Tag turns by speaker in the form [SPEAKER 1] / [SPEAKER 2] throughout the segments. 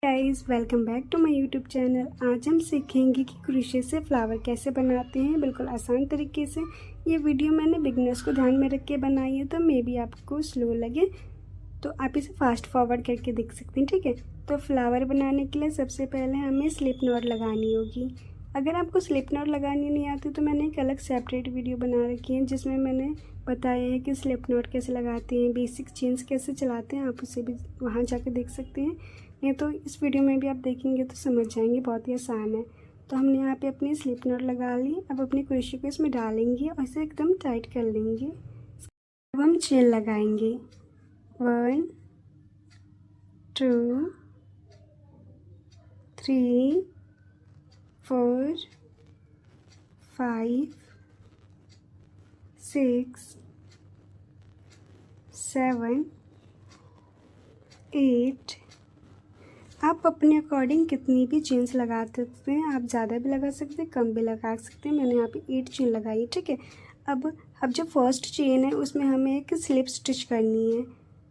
[SPEAKER 1] Guys, welcome back to my YouTube channel. आज हम सीखेंगे कि क्रोशे से फ्लावर कैसे बनाते हैं, बिल्कुल आसान तरीके से। ये वीडियो मैंने बिगनर्स को ध्यान में रख के बनाई है, तो मे बी आपको स्लो लगे तो आप इसे फास्ट फॉरवर्ड करके देख सकते हैं, ठीक है। तो फ्लावर बनाने के लिए सबसे पहले हमें स्लिप नॉट लगानी होगी। अगर आपको स्लिप नॉट लगानी नहीं आती तो मैंने एक अलग सेपरेट वीडियो बना रखी है जिसमें मैंने बताया है कि स्लिप नॉट कैसे लगाते हैं, बेसिक चेन्स कैसे चलाते हैं। आप उसे भी वहाँ जाकर देख सकते हैं, नहीं तो इस वीडियो में भी आप देखेंगे तो समझ जाएंगे, बहुत ही आसान है। तो हमने यहाँ पे अपनी स्लिप नॉट लगा ली। अब अपनी क्रोशे को इसमें डालेंगे और इसे एकदम टाइट कर लेंगे। अब हम चेन लगाएंगे 1 2 3 4 5 6 7 8। आप अपने अकॉर्डिंग कितनी भी चेन्स लगा सकते हैं, आप ज़्यादा भी लगा सकते हैं, कम भी लगा सकते हैं। मैंने यहाँ पे 8 चेन लगाई, ठीक है। अब जो फर्स्ट चेन है उसमें हमें एक स्लिप स्टिच करनी है।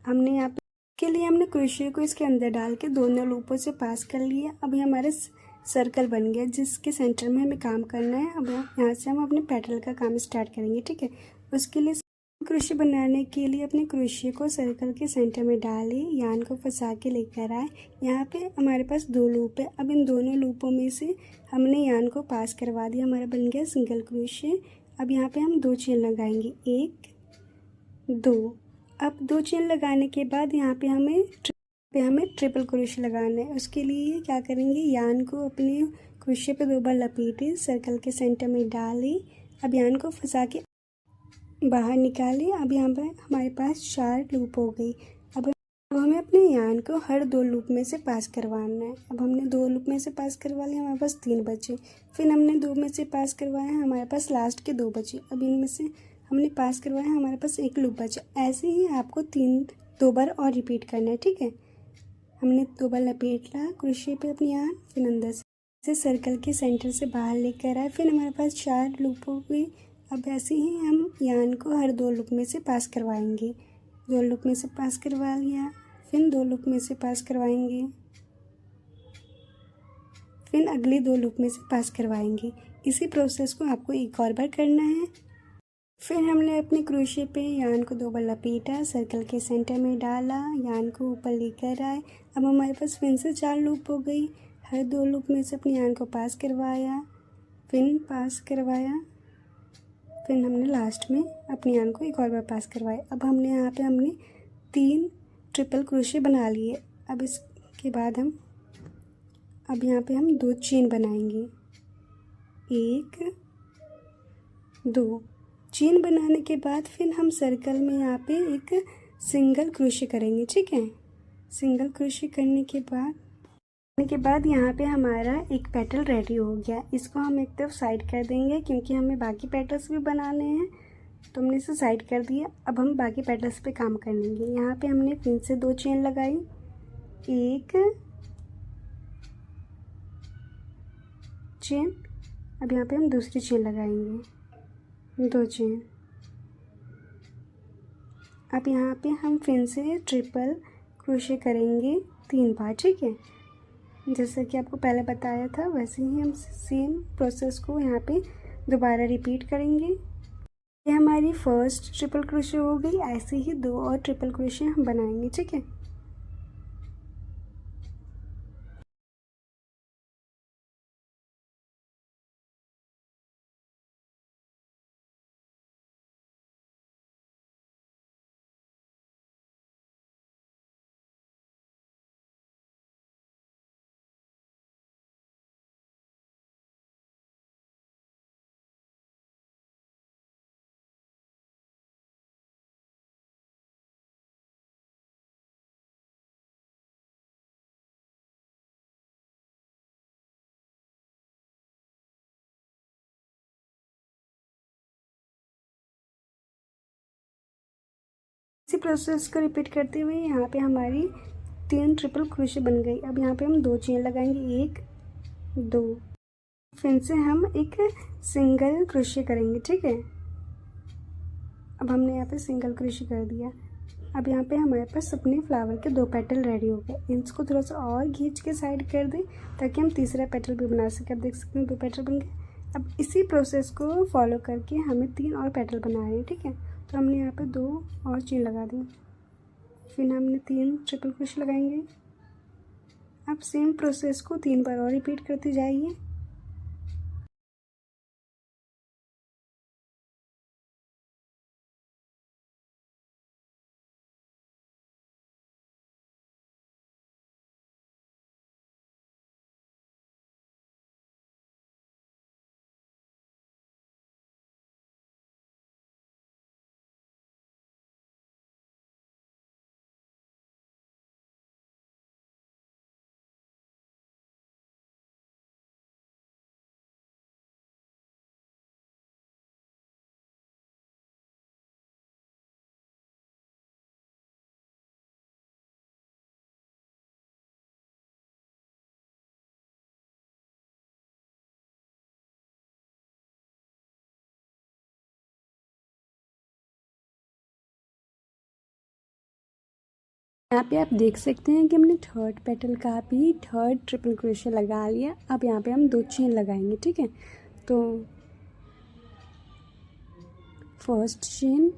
[SPEAKER 1] हमने यहाँ पे के लिए हमने क्रोशे को इसके अंदर डाल के दोनों लूपों से पास कर लिया। अभी हमारे सर्कल बन गया जिसके सेंटर में हमें काम करना है। अब यहाँ से हम अपने पेटल का काम स्टार्ट करेंगे, ठीक है। उसके लिए क्रोशे बनाने के लिए अपने क्रोशे को सर्कल के सेंटर में डालें, यान को फंसा के लेकर आए। यहाँ पे हमारे पास 2 लूप है। अब इन दोनों लूपों में से हमने यान को पास करवा दिया, हमारा बन गया सिंगल क्रोशे। अब यहाँ पे हम 2 चेन लगाएंगे, 1 2। अब 2 चेन लगाने के बाद यहाँ पे हमें ट्रिपल क्रोशे लगाना है। उसके लिए क्या करेंगे, यान को अपने क्रोशे पे 2 बार लपेटें, सर्कल के सेंटर में डालें। अब यान को फंसा के बाहर निकालें। अब यहाँ पर हमारे पास 4 लूप हो गई। अब हमें अपने यान को हर 2 लूप में से पास करवाना है। अब हमने 2 लूप में से पास करवा लिया, हमारे पास 3 बचे। फिर हमने 2 में से पास करवाया, हमारे पास लास्ट के 2 बचे। अब इनमें से हमने पास करवाया, हमारे पास 1 लूप बचा। ऐसे ही आपको 2 बार और रिपीट करना है, ठीक है। हमने 2 बार लपेट ला क्रोशे पे अपनी यान, फिर अंदर से सर्कल के सेंटर से बाहर लेकर आए। फिर हमारे पास 4 लूप हो गई। अब ऐसे ही हम यान को हर 2 लूप में से पास करवाएंगे। 2 लूप में से पास करवा लिया, फिर 2 लूप में से पास करवाएंगे, फिर अगले 2 लूप में से पास करवाएंगे। इसी प्रोसेस को आपको एक और बार करना है। फिर हमने अपने क्रोशे पे यान को 2 बार लपेटा, सर्कल के सेंटर में डाला, यान को ऊपर लेकर आए। अब हमारे पास फिर से 4 लूप हो गई। हर 2 लूप में से अपनी यान को पास करवाया, फिर पास करवाया, फिर हमने लास्ट में अपनी यान को एक और बार पास करवाया। अब हमने यहाँ पे 3 ट्रिपल क्रोशे बना लिए। अब इसके बाद अब यहाँ पे हम 2 चेन बनाएंगे, 1 2 चेन बनाने के बाद फिर हम सर्कल में यहाँ पे एक सिंगल क्रोशे करेंगे, ठीक है। सिंगल क्रोशे करने के बाद यहाँ पे हमारा एक पेटल रेडी हो गया। इसको हम एक तरफ साइड कर देंगे क्योंकि हमें बाकी पेटल्स भी बनाने हैं, तो हमने इसे साइड कर दिया। अब हम बाकी पेटल्स पे काम कर लेंगे। यहाँ पे हमने फिर से 2 चेन लगाई, 1 चेन। अब यहाँ पे हम दूसरी चेन लगाएंगे, 2 चेन। अब यहाँ पे हम फिर से ट्रिपल क्रोशे करेंगे 3 बार, ठीक है। जैसा कि आपको पहले बताया था वैसे ही हम सेम प्रोसेस को यहाँ पे दोबारा रिपीट करेंगे। ये हमारी फर्स्ट ट्रिपल क्रोशे हो गई। ऐसे ही 2 और ट्रिपल क्रोशे हम बनाएंगे, ठीक है। इसी प्रोसेस को रिपीट करते हुए यहाँ पे हमारी 3 ट्रिपल क्रोशे बन गई। अब यहाँ पे हम 2 चेन लगाएंगे, 1 2। फिर से हम एक सिंगल क्रोशे करेंगे, ठीक है। अब हमने यहाँ पे सिंगल क्रोशे कर दिया। अब यहाँ पे हमारे पास अपने फ्लावर के 2 पेटल रेडी हो गए। इसको थोड़ा सा और खींच के साइड कर दें ताकि हम तीसरा पेटल भी बना सकें। अब देख सकते हैं 2 पेटल बन गए। अब इसी प्रोसेस को फॉलो करके हमें 3 और पेटल बनाने हैं, ठीक है। तो हमने यहाँ पे 2 और चेन लगा दी, फिर हमने 3 ट्रिपल क्रोशे लगाएंगे। अब सेम प्रोसेस को 3 बार और रिपीट करते जाइए। यहाँ पे आप देख सकते हैं कि हमने 3rd पेटल का भी 3rd ट्रिपल क्रोशे लगा लिया। अब यहाँ पे हम 2 चेन लगाएंगे, ठीक है। तो फर्स्ट चेन,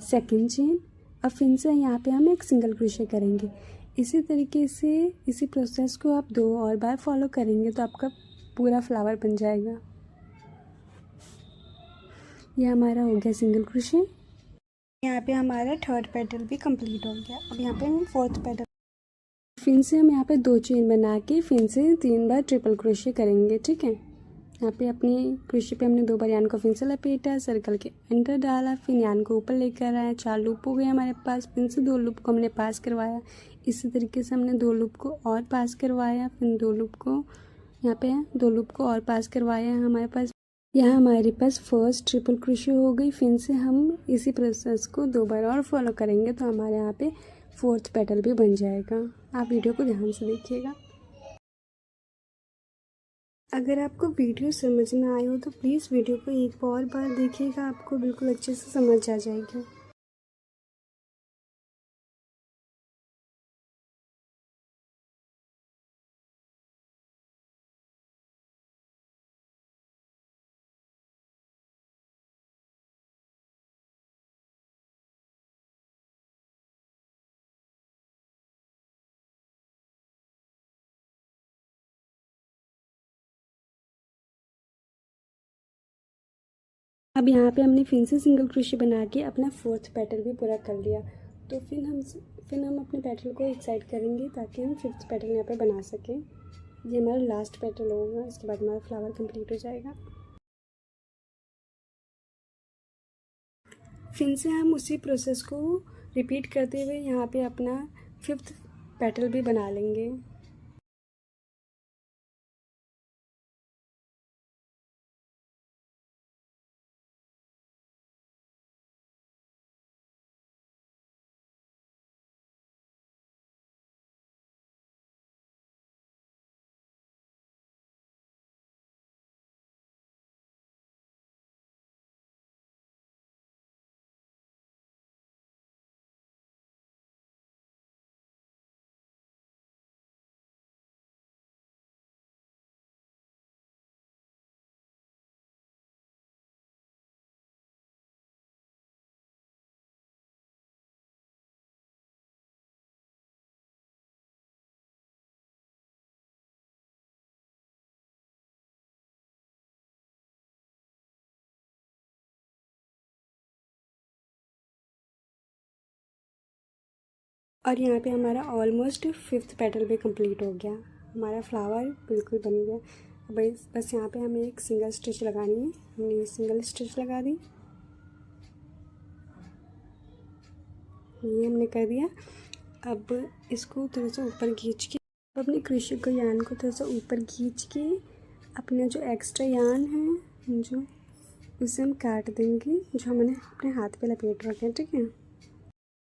[SPEAKER 1] सेकंड चेन, अब फिर से यहाँ पे हम एक सिंगल क्रोशे करेंगे। इसी तरीके से इसी प्रोसेस को आप 2 और बार फॉलो करेंगे तो आपका पूरा फ्लावर बन जाएगा। ये हमारा हो गया सिंगल क्रोशे। यहाँ पे हमारा 3rd पेटल भी कंप्लीट हो गया। अब यहाँ पे हम 4th पेटल, फिर से हम यहाँ पे 2 चेन बना के फिर से 3 बार ट्रिपल क्रोशे करेंगे, ठीक है। यहाँ पे अपनी क्रोशे पे हमने 2 बार यान को फिर से लपेटा, सर्कल के अंदर डाला, फिर यान को ऊपर लेकर आया। 4 लूप हो गए हमारे पास। फिर से 2 लूप को हमने पास करवाया। इसी तरीके से हमने 2 लूप को और पास करवाया, फिर 2 लूप को यहाँ पे 2 लूप को और पास करवाया। हमारे पास यहाँ हमारे पास फर्स्ट ट्रिपल क्रोशे हो गई। फिर से हम इसी प्रोसेस को 2 बार और फॉलो करेंगे तो हमारे यहाँ पे 4th पेटल भी बन जाएगा। आप वीडियो को ध्यान से देखिएगा। अगर आपको वीडियो समझ में आए हो तो प्लीज़ वीडियो को एक और बार देखिएगा, आपको बिल्कुल अच्छे से समझ आ जाएगी। अब यहाँ पे हमने फिर से सिंगल क्रोशे बना के अपना 4th पेटल भी पूरा कर लिया। तो फिर हम अपने पेटल को एक साइड करेंगे ताकि हम 5th पेटल यहाँ पे बना सकें। ये हमारा लास्ट पेटल होगा, इसके बाद हमारा फ्लावर कंप्लीट हो जाएगा। फिर से हम उसी प्रोसेस को रिपीट करते हुए यहाँ पे अपना 5th पेटल भी बना लेंगे। और यहाँ पे हमारा ऑलमोस्ट 5th पेटल भी कंप्लीट हो गया। हमारा फ्लावर बिल्कुल बन गया। बस यहाँ पे हमें एक सिंगल स्टिच लगानी है। हमने सिंगल स्टिच लगा दी, ये हमने कर दिया। अब इसको थोड़ा सा ऊपर खींच के अपने क्रोशे को यान को थोड़ा सा ऊपर खींच के अपना जो एक्स्ट्रा यान है जो उसे हम काट देंगे, जो हमने अपने हाथ पे लपेट रखे हैं, ठीक है।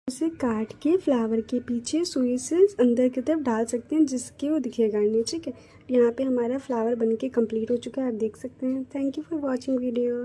[SPEAKER 1] उसे काट के फ्लावर के पीछे सुई से अंदर की तरफ डाल सकते हैं जिसके वो दिखेगा नहीं, ठीक है। यहाँ पे हमारा फ्लावर बनके कंप्लीट हो चुका है, आप देख सकते हैं। Thank you for watching video.